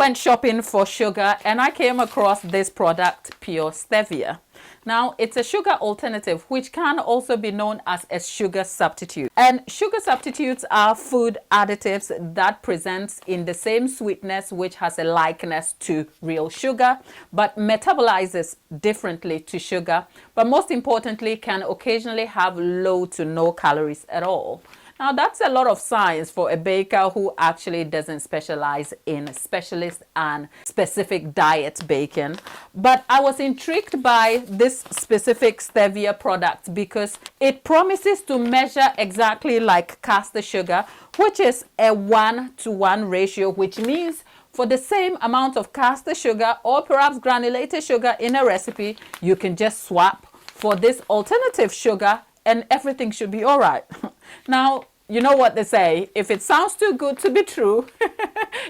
went shopping for sugar and I came across this product, Pure Stevia. Now, it's a sugar alternative, which can also be known as a sugar substitute. And sugar substitutes are food additives that presents in the same sweetness, which has a likeness to real sugar, but metabolizes differently to sugar, but most importantly, can occasionally have low to no calories at all. Now, that's a lot of science for a baker who actually doesn't specialize in specialist and specific diet baking. But I was intrigued by this specific stevia product because it promises to measure exactly like caster sugar, which is a 1-to-1 ratio, which means for the same amount of caster sugar or perhaps granulated sugar in a recipe, you can just swap for this alternative sugar and everything should be all right. Now, you know what they say, if it sounds too good to be true,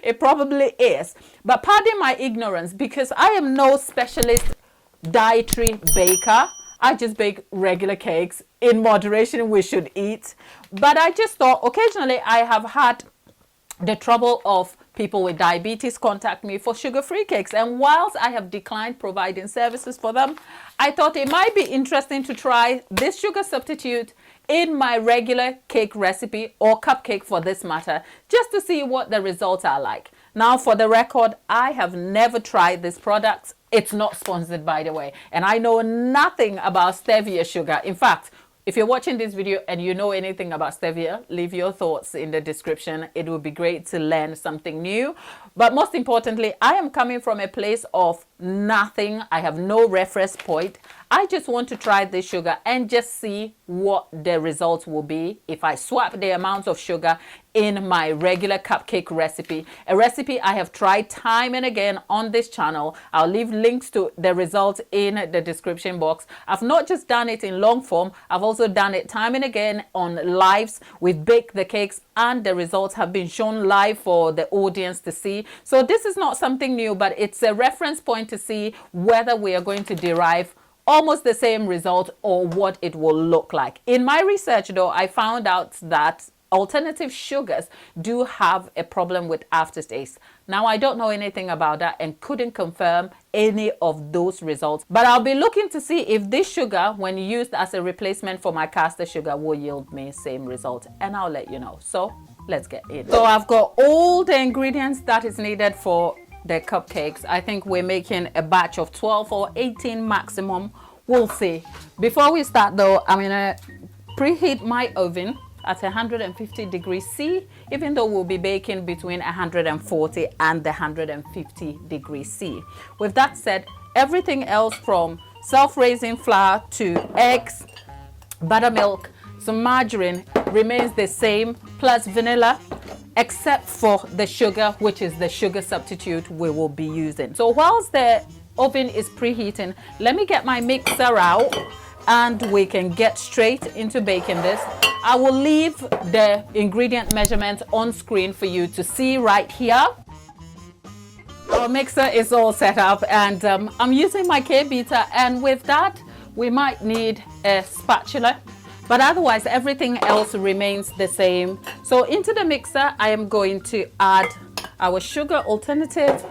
it probably is. But pardon my ignorance, because I am no specialist dietary baker. I just bake regular cakes. In moderation, we should eat. But I just thought occasionally I have had the trouble of people with diabetes contact me for sugar-free cakes. And whilst I have declined providing services for them, I thought it might be interesting to try this sugar substitute in my regular cake recipe or cupcake for this matter, just to see what the results are like. Now, for the record, I have never tried this product. It's not sponsored, by the way, and I know nothing about stevia sugar. In fact, if you're watching this video and you know anything about stevia, leave your thoughts in the description. It would be great to learn something new. But most importantly, I am coming from a place of nothing. I have no reference point. I just want to try this sugar and just see what the results will be if I swap the amount of sugar in my regular cupcake recipe, a recipe I have tried time and again on this channel. I'll leave links to the results in the description box. I've not just done it in long form, I've also done it time and again on lives. We've baked the cakes and the results have been shown live for the audience to see. So this is not something new, but it's a reference point to see whether we are going to derive almost the same result or what it will look like. In my research though, I found out that alternative sugars do have a problem with aftertaste. Now, I don't know anything about that and couldn't confirm any of those results, but I'll be looking to see if this sugar, when used as a replacement for my caster sugar, will yield me the same result, and I'll let you know. So let's get in. So I've got all the ingredients that is needed for the cupcakes. I think we're making a batch of 12 or 18 maximum. We'll see. Before we start though, I'm gonna preheat my oven at 150 degrees C, even though we'll be baking between 140 and the 150 degrees C. With that said, everything else from self-raising flour to eggs, buttermilk, some margarine remains the same, plus vanilla, except for the sugar, which is the sugar substitute we will be using. So whilst the oven is preheating, let me get my mixer out and we can get straight into baking this. I will leave the ingredient measurements on screen for you to see right here. Our mixer is all set up and I'm using my K-beater, and with that we might need a spatula, but otherwise everything else remains the same. So into the mixer I am going to add our sugar alternative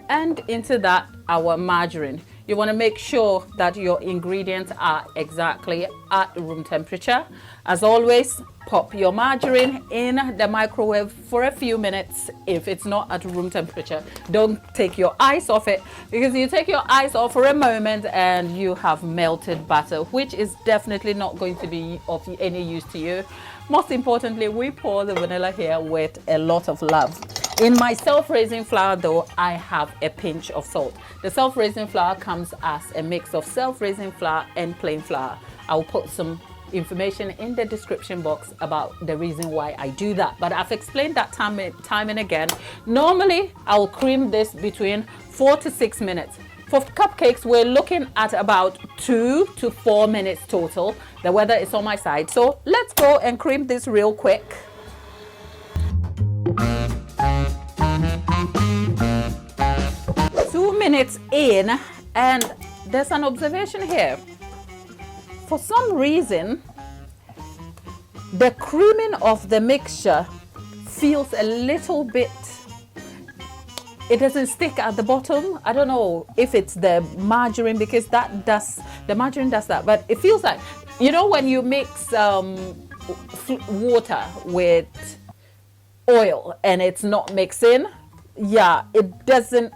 and into that our margarine. You want to make sure that your ingredients are exactly at room temperature. As always, pop your margarine in the microwave for a few minutes if it's not at room temperature. Don't take your eyes off it, because you take your eyes off for a moment and you have melted butter, which is definitely not going to be of any use to you. Most importantly, we pour the vanilla here with a lot of love. In my self-raising flour though, I have a pinch of salt. The self-raising flour comes as a mix of self-raising flour and plain flour. I'll put some information in the description box about the reason why I do that, but I've explained that time and again. Normally, I'll cream this between 4 to 6 minutes. For cupcakes, we're looking at about 2 to 4 minutes total. The weather is on my side, so let's go and cream this real quick. Minutes in, and there's an observation here. For some reason, the creaming of the mixture feels a little bit it doesn't stick at the bottom. I don't know if it's the margarine, because the margarine does that, but it feels like, you know, when you mix water with oil and it's not mixing, yeah, it doesn't.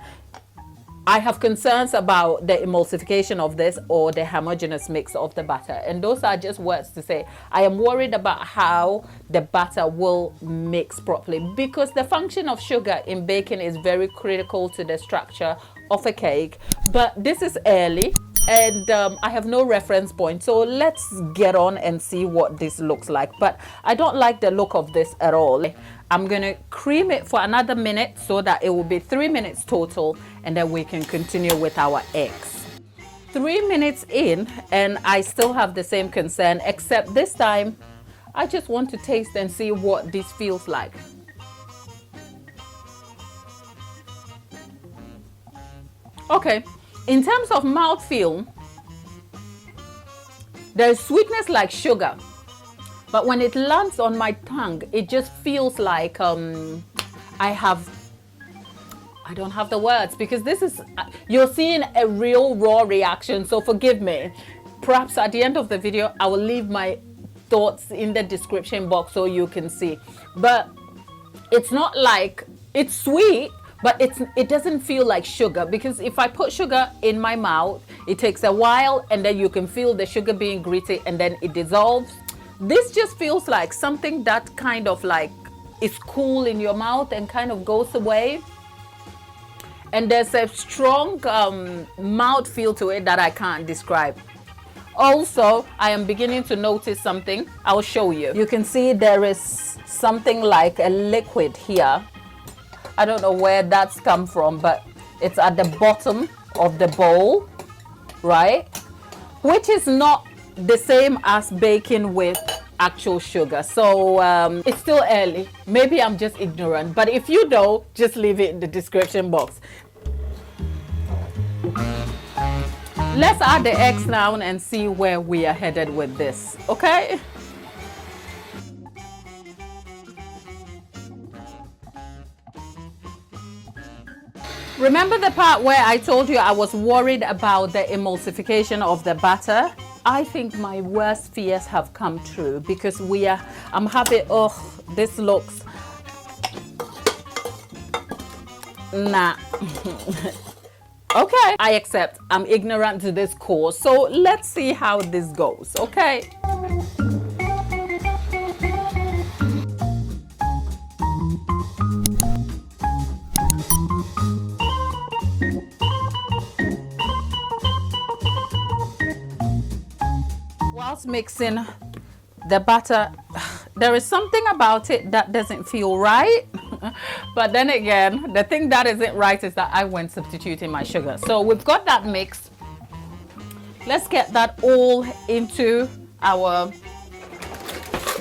I have concerns about the emulsification of this or the homogeneous mix of the butter. And those are just words to say, I am worried about how the butter will mix properly, because the function of sugar in baking is very critical to the structure of a cake. But this is early and I have no reference point. So let's get on and see what this looks like. But I don't like the look of this at all. I'm gonna cream it for another minute so that it will be 3 minutes total, and then we can continue with our eggs. 3 minutes in and I still have the same concern, except this time I just want to taste and see what this feels like. Okay, in terms of mouthfeel, there's sweetness like sugar. But when it lands on my tongue, it just feels like I don't have the words, because this is, you're seeing a real raw reaction. So forgive me. Perhaps at the end of the video, I will leave my thoughts in the description box so you can see. But it's not like, it's sweet, but it doesn't feel like sugar, because if I put sugar in my mouth, it takes a while and then you can feel the sugar being gritty and then it dissolves. This just feels like something that kind of like is cool in your mouth and kind of goes away. And there's a strong mouth feel to it that I can't describe. Also, I am beginning to notice something. I'll show you. You can see there is something like a liquid here. I don't know where that's come from, but it's at the bottom of the bowl, right? Which is not the same as baking with actual sugar. So it's still early. Maybe I'm just ignorant, but if you know, just leave it in the description box. Let's add the eggs now and see where we are headed with this, okay? Remember the part where I told you I was worried about the emulsification of the batter? I think my worst fears have come true, because I'm happy. Oh, this looks, nah. Okay, I accept. I'm ignorant to this course. So let's see how this goes, okay? Whilst mixing the batter, there is something about it that doesn't feel right. But then again, the thing that isn't right is that I went substituting my sugar. So we've got that mixed. Let's get that all into our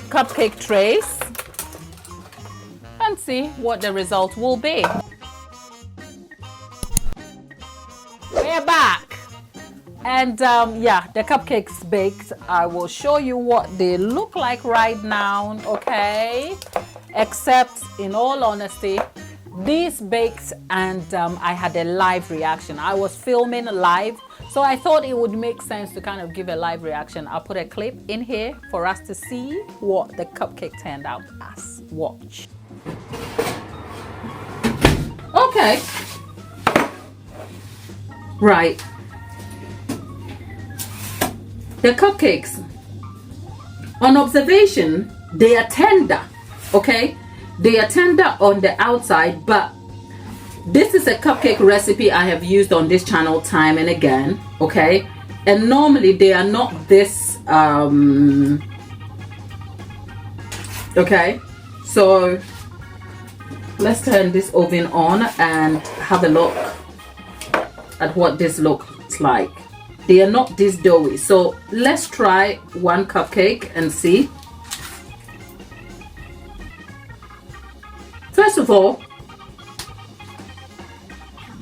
cupcake trays and see what the result will be. We're back. And yeah, the cupcakes baked. I will show you what they look like right now, okay? Except, in all honesty, these baked and I had a live reaction. I was filming live, so I thought it would make sense to kind of give a live reaction. I'll put a clip in here for us to see what the cupcake turned out as. Watch. Okay. Right. The cupcakes, on observation, they are tender, okay? They are tender on the outside, but this is a cupcake recipe I have used on this channel time and again, okay? And normally they are not this, okay? So let's turn this oven on and have a look at what this looks like. They are not this doughy. So let's try one cupcake and see. First of all,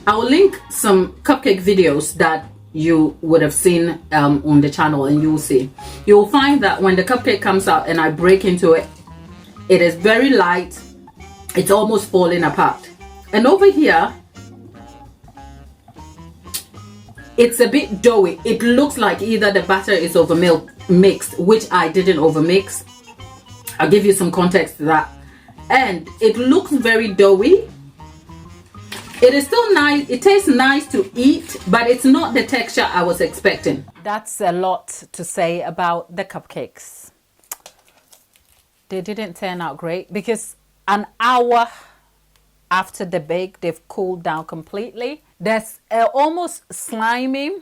I will link some cupcake videos that you would have seen on the channel, and you'll see. You'll find that when the cupcake comes out and I break into it, it is very light. It's almost falling apart. And over here, it's a bit doughy. It looks like either the batter is over milk mixed, which I didn't over mix. I'll give you some context to that. And it looks very doughy. It is still nice. It tastes nice to eat, but it's not the texture I was expecting. That's a lot to say about the cupcakes. They didn't turn out great because an hour after the bake, they've cooled down completely. There's almost slimy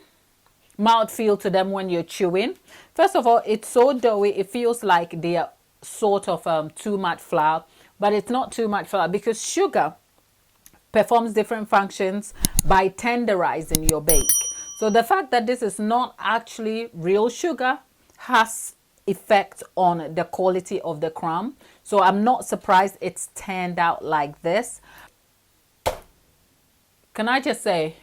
mouthfeel to them when you're chewing. First of all, it's so doughy, it feels like they are sort of too much flour, but it's not too much flour because sugar performs different functions by tenderizing your bake. So the fact that this is not actually real sugar has effect on the quality of the crumb. So I'm not surprised it's turned out like this. Can I just say,